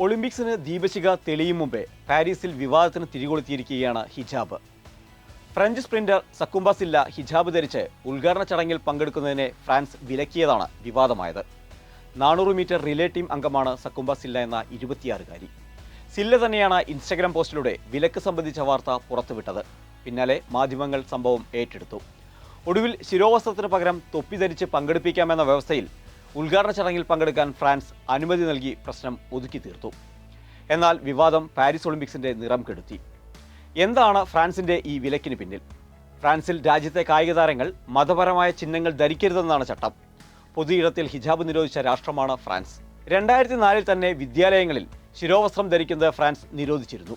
ഒളിമ്പിക്സിന് ദീപശിഖ തെളിയും മുമ്പേ പാരീസിൽ വിവാദത്തിന് തിരികൊളുത്തിയിരിക്കുകയാണ് ഹിജാബ്. ഫ്രഞ്ച് സ്പ്രിന്റർ സക്കുംബ സില്ല ഹിജാബ് ധരിച്ച് ഉദ്ഘാടന ചടങ്ങിൽ പങ്കെടുക്കുന്നതിനെ ഫ്രാൻസ് വിലക്കിയതാണ് വിവാദമായത്. 400 മീറ്റർ റിലേ ടീം അംഗമാണ് സക്കുംബ സില്ല എന്ന 26-കാരി. സില്ല തന്നെയാണ് ഇൻസ്റ്റഗ്രാം പോസ്റ്റിലൂടെ വിലക്ക് സംബന്ധിച്ച വാർത്ത പുറത്തുവിട്ടത്. പിന്നാലെ മാധ്യമങ്ങൾ സംഭവം ഏറ്റെടുത്തു. ഒടുവിൽ ശിരോവസ്ത്രത്തിന് പകരം തൊപ്പി ധരിച്ച് പങ്കെടുപ്പിക്കാമെന്ന വ്യവസ്ഥയിൽ ഉദ്ഘാടന ചടങ്ങിൽ പങ്കെടുക്കാൻ ഫ്രാൻസ് അനുമതി നൽകി പ്രശ്നം ഒതുക്കി തീർത്തു. എന്നാൽ വിവാദം പാരീസ് ഒളിമ്പിക്സിന്റെ നിറം കെടുത്തി. എന്താണ് ഫ്രാൻസിന്റെ ഈ വിലക്കിന് പിന്നിൽ? ഫ്രാൻസിൽ രാജ്യത്തെ കായിക താരങ്ങൾ മതപരമായ ചിഹ്നങ്ങൾ ധരിക്കരുതെന്നാണ് ചട്ടം. പൊതുയിടത്തിൽ ഹിജാബ് നിരോധിച്ച രാഷ്ട്രമാണ് ഫ്രാൻസ്. 2004 തന്നെ വിദ്യാലയങ്ങളിൽ ശിരോവസ്ത്രം ധരിക്കുന്നത് ഫ്രാൻസ് നിരോധിച്ചിരുന്നു.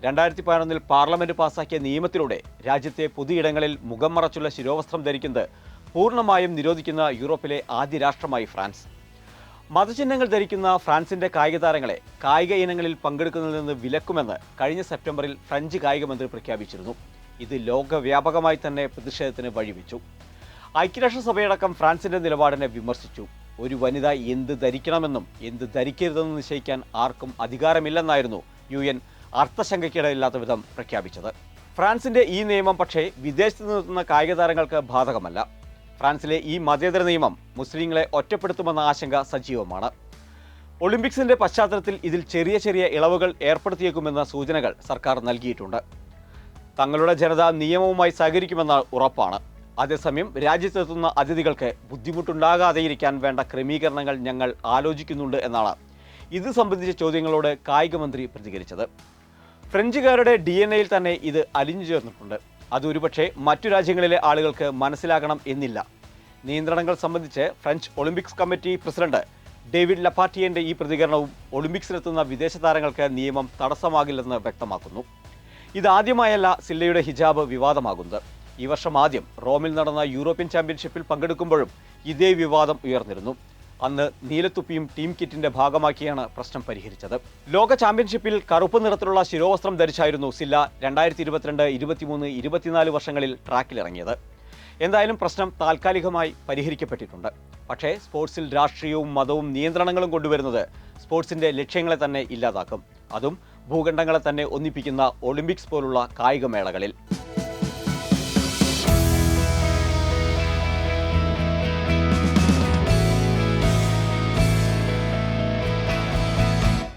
2011 പാർലമെന്റ് പാസാക്കിയ നിയമത്തിലൂടെ രാജ്യത്തെ പൊതുയിടങ്ങളിൽ മുഖം മറച്ചുള്ള ശിരോവസ്ത്രം ധരിക്കുന്നത് പൂർണ്ണമായും നിരോധിക്കുന്ന യൂറോപ്പിലെ ആദ്യ രാഷ്ട്രമായി ഫ്രാൻസ്. മതചിഹ്നങ്ങൾ ധരിക്കുന്ന ഫ്രാൻസിന്റെ കായിക താരങ്ങളെ കായിക ഇനങ്ങളിൽ പങ്കെടുക്കുന്നതിൽ നിന്ന് വിലക്കുമെന്ന് കഴിഞ്ഞ സെപ്റ്റംബറിൽ ഫ്രഞ്ച് കായിക മന്ത്രി പ്രഖ്യാപിച്ചിരുന്നു. ഇത് ലോകവ്യാപകമായി തന്നെ പ്രതിഷേധത്തിന് വഴിവെച്ചു. ഐക്യരാഷ്ട്രസഭയടക്കം ഫ്രാൻസിന്റെ നിലപാടിനെ വിമർശിച്ചു. ഒരു വനിത എന്ത് ധരിക്കണമെന്നും എന്ത് ധരിക്കരുതെന്നും നിശ്ചയിക്കാൻ ആർക്കും അധികാരമില്ലെന്നായിരുന്നു UN അർത്ഥശങ്കയ്ക്കിടയില്ലാത്ത വിധം പ്രഖ്യാപിച്ചത്. ഫ്രാൻസിന്റെ ഈ നിയമം പക്ഷേ വിദേശത്ത് നിന്നെത്തുന്ന കായിക താരങ്ങൾക്ക് ബാധകമല്ല. ഫ്രാൻസിലെ ഈ മതേതര നിയമം മുസ്ലിങ്ങളെ ഒറ്റപ്പെടുത്തുമെന്ന ആശങ്ക സജീവമാണ്. ഒളിമ്പിക്സിന്റെ പശ്ചാത്തലത്തിൽ ഇതിൽ ചെറിയ ഇളവുകൾ ഏർപ്പെടുത്തിയേക്കുമെന്ന സൂചനകൾ സർക്കാർ നൽകിയിട്ടുണ്ട്. തങ്ങളുടെ ജനത നിയമവുമായി സഹകരിക്കുമെന്ന ഉറപ്പാണ്. അതേസമയം രാജ്യത്തെത്തുന്ന അതിഥികൾക്ക് ബുദ്ധിമുട്ടുണ്ടാകാതെയിരിക്കാൻ വേണ്ട ക്രമീകരണങ്ങൾ ഞങ്ങൾ ആലോചിക്കുന്നുണ്ട് എന്നാണ് ഇത് സംബന്ധിച്ച ചോദ്യങ്ങളോട് കായിക മന്ത്രി പ്രതികരിച്ചത്. ഫ്രഞ്ചുകാരുടെ DNA യിൽ തന്നെ ഇത് അലിഞ്ഞു ചേർന്നിട്ടുണ്ട്. അതൊരുപക്ഷെ മറ്റു രാജ്യങ്ങളിലെ ആളുകൾക്ക് മനസ്സിലാകണം എന്നില്ല. നിയന്ത്രണങ്ങൾ സംബന്ധിച്ച് French Olympics committee president David ലപാർട്ടിയന്റെ ഈ പ്രതികരണവും ഒളിമ്പിക്സിലെത്തുന്ന വിദേശ താരങ്ങൾക്ക് നിയമം തടസ്സമാകില്ലെന്ന് വ്യക്തമാക്കുന്നു. ഇതാദ്യമായല്ല സില്ലയുടെ ഹിജാബ് വിവാദമാകുന്നത്. ഈ വർഷം ആദ്യം റോമിൽ നടന്ന യൂറോപ്യൻ ചാമ്പ്യൻഷിപ്പിൽ പങ്കെടുക്കുമ്പോഴും ഇതേ വിവാദം ഉയർന്നിരുന്നു. അന്ന് നീലത്തുപ്പിയും ടീം കിറ്റിന്റെ ഭാഗമാക്കിയാണ് പ്രശ്നം പരിഹരിച്ചത്. ലോക ചാമ്പ്യൻഷിപ്പിൽ കറുപ്പ് നിറത്തിലുള്ള ശിരോവസ്ത്രം ധരിച്ചായിരുന്നു സില്ല 2022, 23, 24 വർഷങ്ങളിൽ ട്രാക്കിലിറങ്ങിയത്. എന്തായാലും പ്രശ്നം താൽക്കാലികമായി പരിഹരിക്കപ്പെട്ടിട്ടുണ്ട്. പക്ഷേ സ്പോർട്സിൽ രാഷ്ട്രീയവും മതവും നിയന്ത്രണങ്ങളും കൊണ്ടുവരുന്നത് സ്പോർട്സിന്റെ ലക്ഷ്യങ്ങളെ തന്നെ ഇല്ലാതാക്കും. അതും ഭൂഖണ്ഡങ്ങളെ തന്നെ ഒന്നിപ്പിക്കുന്ന ഒളിമ്പിക്സ് പോലുള്ള കായികമേളകളിൽ.